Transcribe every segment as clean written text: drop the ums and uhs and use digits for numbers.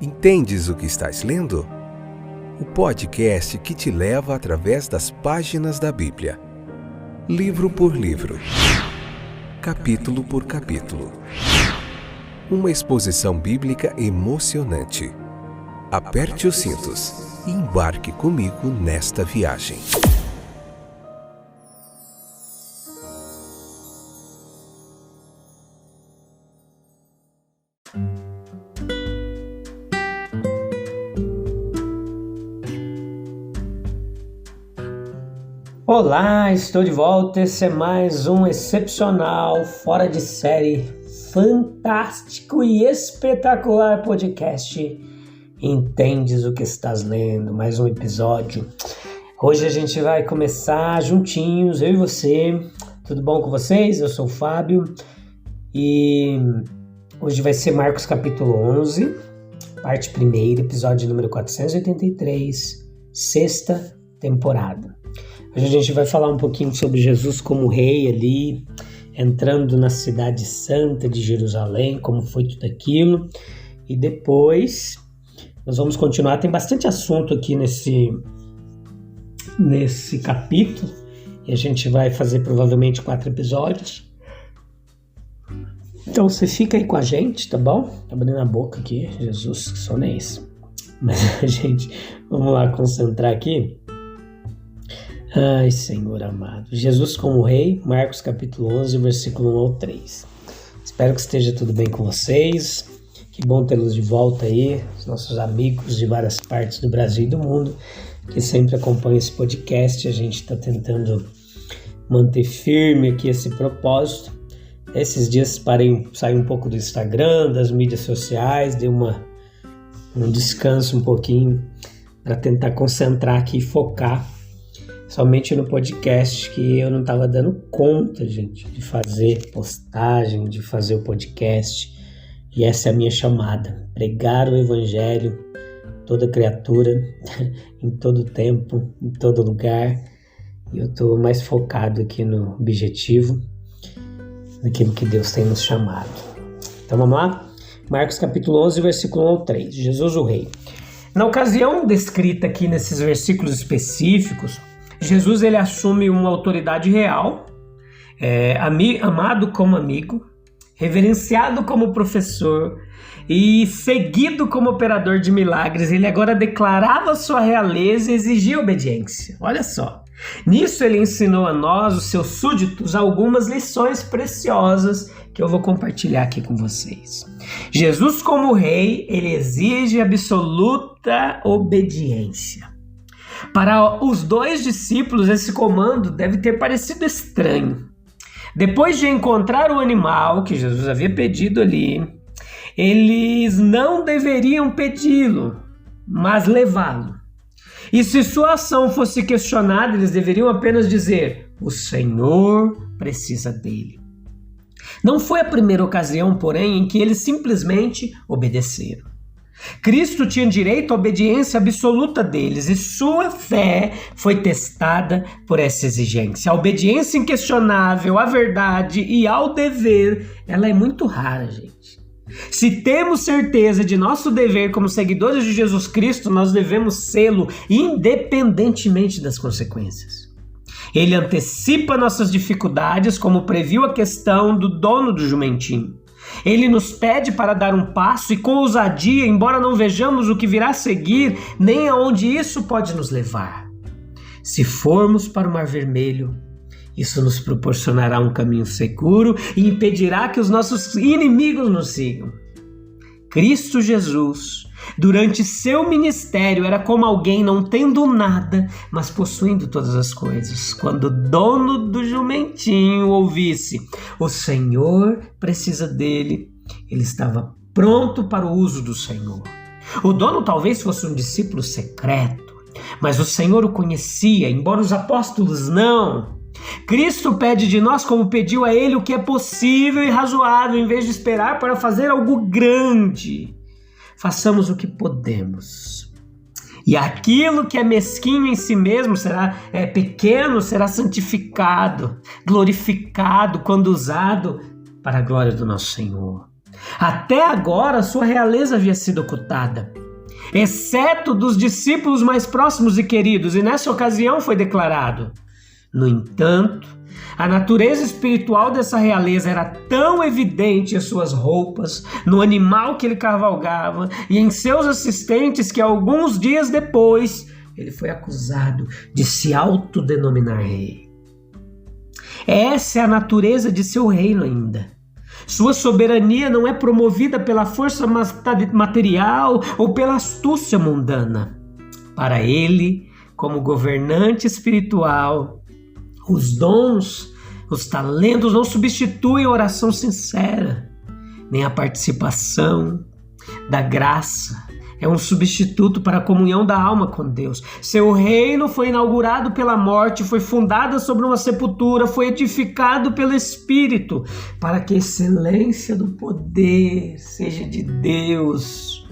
Entendes o que estás lendo? O podcast que te leva através das páginas da Bíblia. Livro por livro. Capítulo por capítulo. Uma exposição bíblica emocionante. Aperte os cintos e embarque comigo nesta viagem. Olá, estou de volta. Esse é mais um excepcional, fora de série, fantástico e espetacular podcast. Entendes o que estás lendo? Mais um episódio. Hoje a gente vai começar juntinhos, eu e você. Tudo bom com vocês? Eu sou o Fábio e hoje vai ser Marcos capítulo 11, parte 1ª, episódio número 483, 6ª temporada. Hoje a gente vai falar um pouquinho sobre Jesus como rei ali, entrando na cidade santa de Jerusalém, como foi tudo aquilo. E depois nós vamos continuar, tem bastante assunto aqui nesse capítulo. E a gente vai fazer provavelmente 4 episódios. Então você fica aí com a gente, tá bom? Abrindo a boca aqui, Jesus, que sono é esse? Mas a gente, vamos lá concentrar aqui. Ai, Senhor amado. Jesus como rei, Marcos capítulo 11, versículo 1 ao 3. Espero que esteja tudo bem com vocês. Que bom tê-los de volta aí, os nossos amigos de várias partes do Brasil e do mundo, que sempre acompanham esse podcast. A gente está tentando manter firme aqui esse propósito. Esses dias saí um pouco do Instagram, das mídias sociais, dei um descanso um pouquinho para tentar concentrar aqui e focar somente no podcast, que eu não estava dando conta, gente, de fazer postagem, de fazer o podcast. E essa é a minha chamada, pregar o evangelho, toda criatura, em todo tempo, em todo lugar. E eu estou mais focado aqui no objetivo, naquilo que Deus tem nos chamado. Então vamos lá? Marcos capítulo 11, versículo 1 ao 3, Jesus o rei. Na ocasião descrita aqui nesses versículos específicos, Jesus ele assume uma autoridade real, amado como amigo, reverenciado como professor e seguido como operador de milagres. Ele agora declarava sua realeza e exigia obediência. Olha só. Nisso ele ensinou a nós, os seus súditos, algumas lições preciosas que eu vou compartilhar aqui com vocês. Jesus como rei, ele exige absoluta obediência. Para os 2 discípulos, esse comando deve ter parecido estranho. Depois de encontrar o animal que Jesus havia pedido ali, eles não deveriam pedi-lo, mas levá-lo. E se sua ação fosse questionada, eles deveriam apenas dizer: o Senhor precisa dele. Não foi a primeira ocasião, porém, em que eles simplesmente obedeceram. Cristo tinha direito à obediência absoluta deles e sua fé foi testada por essa exigência. A obediência inquestionável à verdade e ao dever, ela é muito rara, gente. Se temos certeza de nosso dever como seguidores de Jesus Cristo, nós devemos sê-lo independentemente das consequências. Ele antecipa nossas dificuldades, como previu a questão do dono do jumentinho. Ele nos pede para dar um passo e com ousadia, embora não vejamos o que virá a seguir, nem aonde isso pode nos levar. Se formos para o Mar Vermelho, isso nos proporcionará um caminho seguro e impedirá que os nossos inimigos nos sigam. Cristo Jesus, durante seu ministério, era como alguém não tendo nada, mas possuindo todas as coisas. Quando o dono do jumentinho ouvisse: o Senhor precisa dele, ele estava pronto para o uso do Senhor. O dono talvez fosse um discípulo secreto, mas o Senhor o conhecia, embora os apóstolos não. Cristo pede de nós, como pediu a ele, o que é possível e razoável, em vez de esperar para fazer algo grande. Façamos o que podemos. E aquilo que é mesquinho em si mesmo, pequeno, será santificado, glorificado quando usado para a glória do nosso Senhor. Até agora, sua realeza havia sido ocultada, exceto dos discípulos mais próximos e queridos, e nessa ocasião foi declarado. No entanto, a natureza espiritual dessa realeza era tão evidente em suas roupas, no animal que ele cavalgava e em seus assistentes que alguns dias depois ele foi acusado de se autodenominar rei. Essa é a natureza de seu reino ainda. Sua soberania não é promovida pela força material ou pela astúcia mundana. Para ele, como governante espiritual, os dons, os talentos não substituem a oração sincera, nem a participação da graça. É um substituto para a comunhão da alma com Deus. Seu reino foi inaugurado pela morte, foi fundado sobre uma sepultura, foi edificado pelo Espírito, para que a excelência do poder seja de Deus.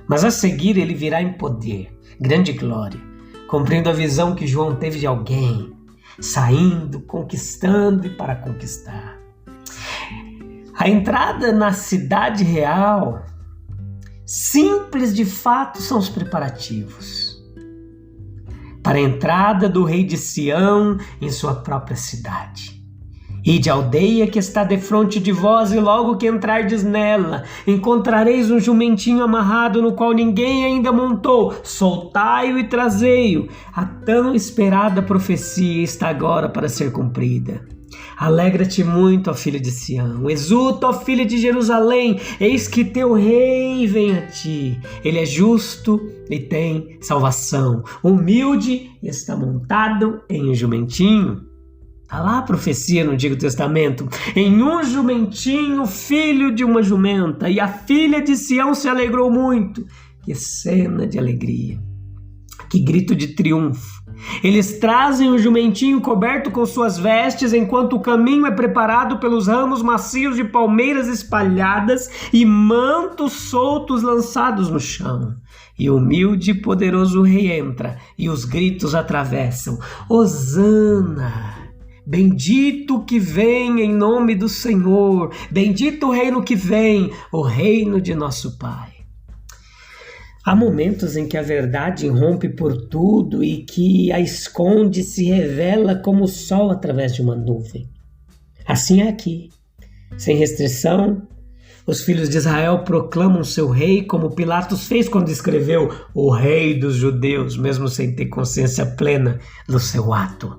Mas a seguir ele virá em poder, grande glória, cumprindo a visão que João teve de alguém, saindo, conquistando e para conquistar. A entrada na cidade real, simples de fato, são os preparativos para a entrada do rei de Sião em sua própria cidade. Ide à aldeia que está defronte de vós, e logo que entrardes nela, encontrareis um jumentinho amarrado, no qual ninguém ainda montou. Soltai-o e trazei-o. A tão esperada profecia está agora para ser cumprida. Alegra-te muito, ó filha de Sião, exulta, ó filha de Jerusalém, eis que teu rei vem a ti. Ele é justo e tem salvação, humilde e está montado em um jumentinho. Está lá a profecia no Antigo Testamento: em um jumentinho, filho de uma jumenta, e a filha de Sião se alegrou muito. Que cena de alegria, que grito de triunfo. Eles trazem o jumentinho coberto com suas vestes, enquanto o caminho é preparado pelos ramos macios de palmeiras espalhadas e mantos soltos lançados no chão. E o humilde e poderoso rei entra, e os gritos atravessam: Hosana! Bendito que vem em nome do Senhor, bendito o reino que vem, o reino de nosso Pai. Há momentos em que a verdade irrompe por tudo e que a esconde e se revela como o sol através de uma nuvem. Assim é aqui. Sem restrição, os filhos de Israel proclamam seu rei, como Pilatos fez quando escreveu o rei dos judeus, mesmo sem ter consciência plena do seu ato.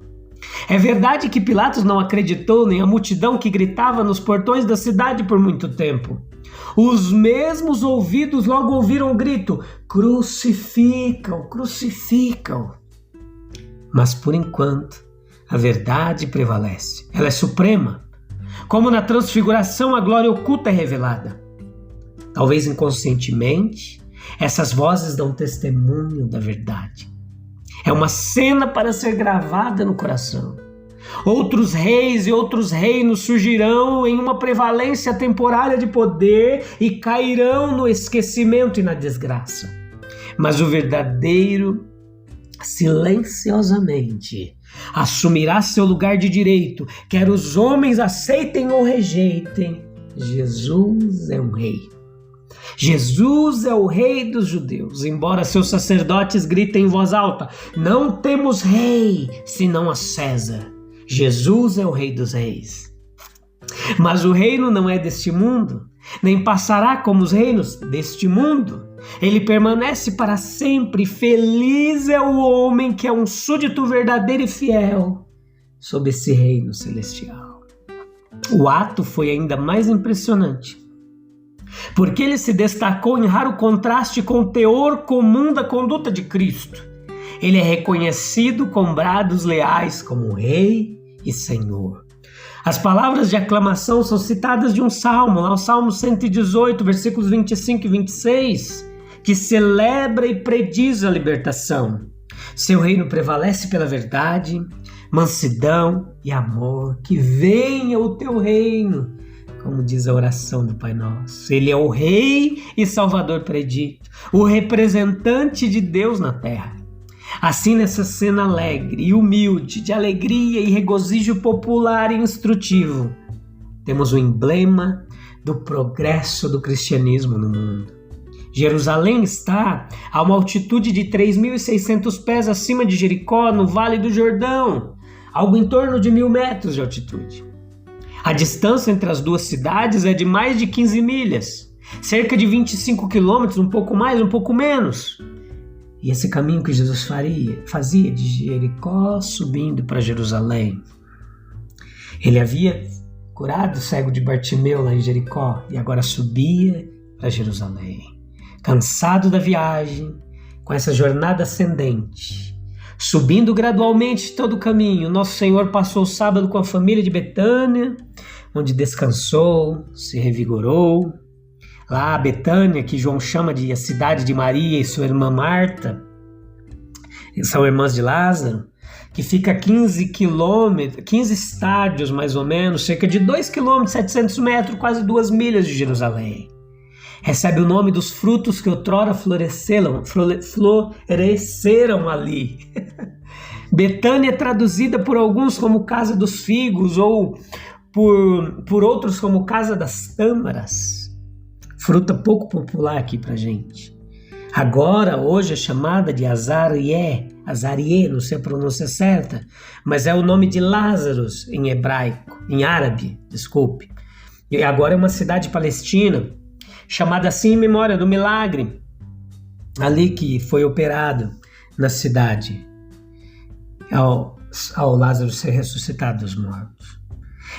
É verdade que Pilatos não acreditou nem a multidão que gritava nos portões da cidade por muito tempo. Os mesmos ouvidos logo ouviram o grito: crucificam, crucificam. Mas por enquanto, a verdade prevalece. Ela é suprema. Como na transfiguração, a glória oculta é revelada. Talvez inconscientemente, essas vozes dão testemunho da verdade. É uma cena para ser gravada no coração. Outros reis e outros reinos surgirão em uma prevalência temporária de poder e cairão no esquecimento e na desgraça. Mas o verdadeiro, silenciosamente, assumirá seu lugar de direito, quer os homens aceitem ou rejeitem. Jesus é um rei. Jesus é o rei dos judeus, embora seus sacerdotes gritem em voz alta: não temos rei senão a César. Jesus é o rei dos reis. Mas o reino não é deste mundo, nem passará como os reinos deste mundo. Ele permanece para sempre. Feliz é o homem que é um súdito verdadeiro e fiel sob esse reino celestial. O ato foi ainda mais impressionante, porque ele se destacou em raro contraste com o teor comum da conduta de Cristo. Ele é reconhecido com brados leais como Rei e Senhor. As palavras de aclamação são citadas de um salmo, lá o Salmo 118, versículos 25 e 26, que celebra e prediz a libertação. Seu reino prevalece pela verdade, mansidão e amor. Que venha o teu reino, como diz a oração do Pai Nosso. Ele é o Rei e Salvador predito, o representante de Deus na terra. Assim, nessa cena alegre e humilde, de alegria e regozijo popular e instrutivo, temos o emblema do progresso do cristianismo no mundo. Jerusalém está a uma altitude de 3.600 pés acima de Jericó, no Vale do Jordão, algo em torno de 1.000 metros de altitude. A distância entre as duas cidades é de mais de 15 milhas, cerca de 25 quilômetros, um pouco mais, um pouco menos. E esse caminho que Jesus fazia de Jericó subindo para Jerusalém. Ele havia curado o cego de Bartimeu lá em Jericó e agora subia para Jerusalém. Cansado da viagem, com essa jornada ascendente, subindo gradualmente todo o caminho, nosso Senhor passou o sábado com a família de Betânia, onde descansou, se revigorou. Lá, Betânia, que João chama de a cidade de Maria e sua irmã Marta, são irmãs de Lázaro, que fica a 15 estádios mais ou menos, cerca de 2 quilômetros, 700 metros, quase 2 milhas de Jerusalém. Recebe o nome dos frutos que outrora floresceram ali. Betânia é traduzida por alguns como Casa dos Figos ou por outros como Casa das Tâmaras. Fruta pouco popular aqui pra gente. Agora, hoje é chamada de Azarie, não sei a pronúncia certa, mas é o nome de Lázaro em árabe. E agora é uma cidade palestina, chamada assim em memória do milagre ali que foi operado na cidade ao Lázaro ser ressuscitado dos mortos.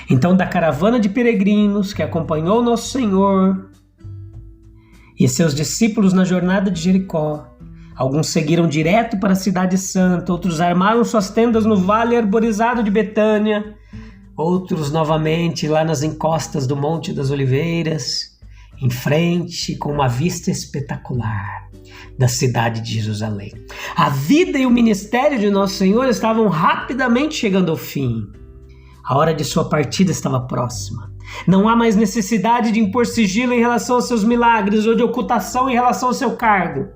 Então, da caravana de peregrinos que acompanhou Nosso Senhor e seus discípulos na jornada de Jericó, alguns seguiram direto para a cidade santa, outros armaram suas tendas no vale arborizado de Betânia, outros novamente lá nas encostas do Monte das Oliveiras, em frente com uma vista espetacular da cidade de Jerusalém. A vida e o ministério de Nosso Senhor estavam rapidamente chegando ao fim. A hora de sua partida estava próxima. Não há mais necessidade de impor sigilo em relação aos seus milagres ou de ocultação em relação ao seu cargo,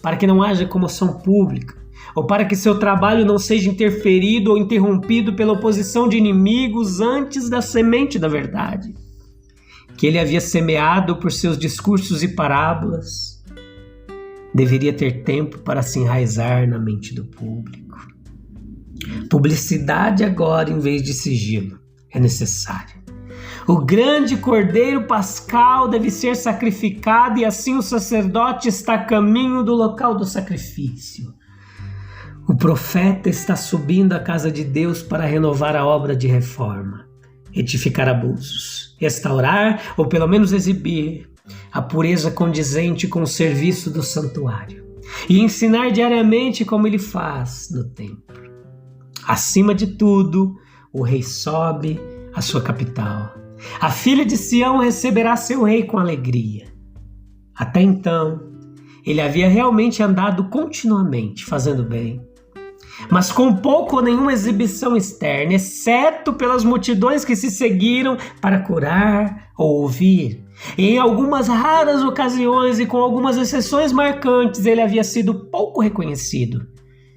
para que não haja comoção pública, ou para que seu trabalho não seja interferido ou interrompido pela oposição de inimigos antes da semente da verdade, que ele havia semeado por seus discursos e parábolas, deveria ter tempo para se enraizar na mente do público. Publicidade agora em vez de sigilo é necessário. O grande cordeiro pascal deve ser sacrificado e assim o sacerdote está a caminho do local do sacrifício. O profeta está subindo à casa de Deus para renovar a obra de reforma, retificar abusos, restaurar ou pelo menos exibir a pureza condizente com o serviço do santuário e ensinar diariamente como ele faz no templo. Acima de tudo, o rei sobe à sua capital. A filha de Sião receberá seu rei com alegria. Até então, ele havia realmente andado continuamente fazendo bem, mas com pouco ou nenhuma exibição externa, exceto pelas multidões que se seguiram para curar ou ouvir. E em algumas raras ocasiões e com algumas exceções marcantes, ele havia sido pouco reconhecido,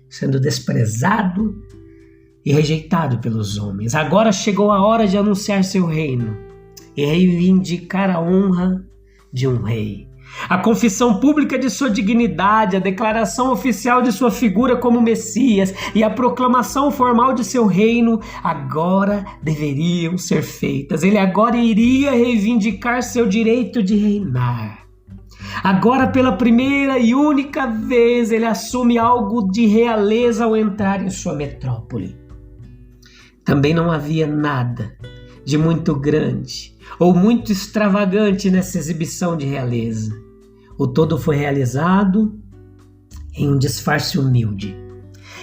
sendo desprezado e rejeitado pelos homens. Agora chegou a hora de anunciar seu reino e reivindicar a honra de um rei. A confissão pública de sua dignidade, a declaração oficial de sua figura como Messias e a proclamação formal de seu reino agora deveriam ser feitas. Ele agora iria reivindicar seu direito de reinar. Agora, pela primeira e única vez, ele assume algo de realeza ao entrar em sua metrópole. Também não havia nada de muito grande ou muito extravagante nessa exibição de realeza. O todo foi realizado em um disfarce humilde.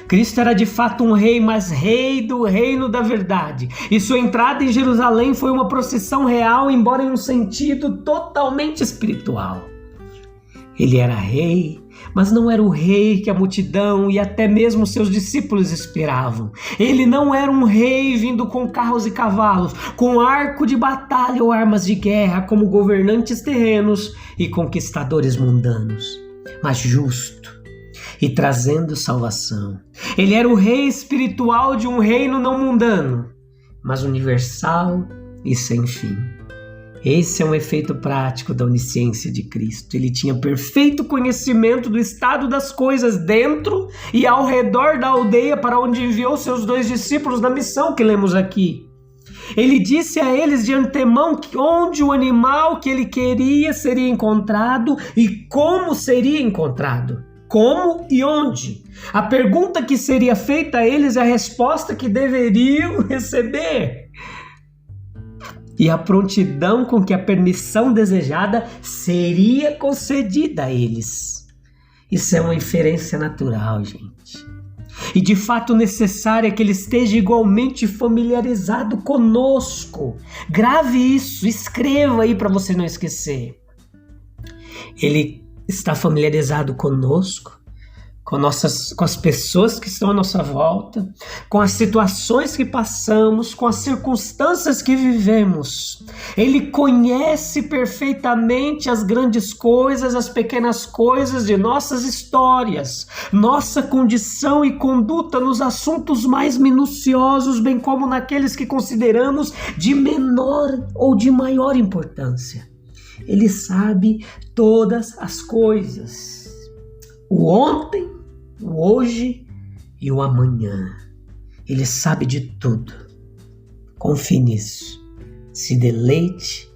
Cristo era de fato um rei, mas rei do reino da verdade. E sua entrada em Jerusalém foi uma procissão real, embora em um sentido totalmente espiritual. Ele era rei, mas não era o rei que a multidão e até mesmo seus discípulos esperavam. Ele não era um rei vindo com carros e cavalos, com arco de batalha ou armas de guerra, como governantes terrenos e conquistadores mundanos, mas justo e trazendo salvação. Ele era o rei espiritual de um reino não mundano, mas universal e sem fim. Esse é um efeito prático da onisciência de Cristo. Ele tinha perfeito conhecimento do estado das coisas dentro e ao redor da aldeia para onde enviou seus 2 discípulos na missão que lemos aqui. Ele disse a eles de antemão onde o animal que ele queria seria encontrado e como seria encontrado. Como e onde? A pergunta que seria feita a eles é a resposta que deveriam receber. E a prontidão com que a permissão desejada seria concedida a eles. Isso é uma inferência natural, gente. E de fato necessária que ele esteja igualmente familiarizado conosco. Grave isso, escreva aí para você não esquecer. Ele está familiarizado conosco, com as pessoas que estão à nossa volta, com as situações que passamos, com as circunstâncias que vivemos. Ele conhece perfeitamente as grandes coisas, as pequenas coisas de nossas histórias, nossa condição e conduta nos assuntos mais minuciosos, bem como naqueles que consideramos de menor ou de maior importância. Ele sabe todas as coisas, o ontem, o hoje e o amanhã. Ele sabe de tudo. Confie nisso. Se deleite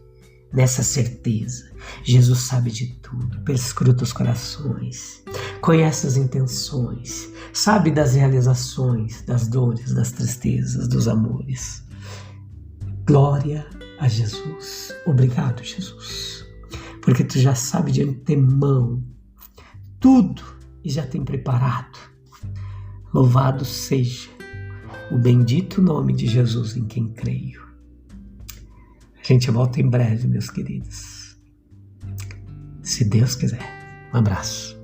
nessa certeza. Jesus sabe de tudo, perscruta os corações, conhece as intenções, sabe das realizações, das dores, das tristezas, dos amores. Glória a Jesus. Obrigado, Jesus, porque tu já sabe de antemão tudo e já tem preparado. Louvado seja o bendito nome de Jesus em quem creio. A gente volta em breve, meus queridos. Se Deus quiser. Um abraço.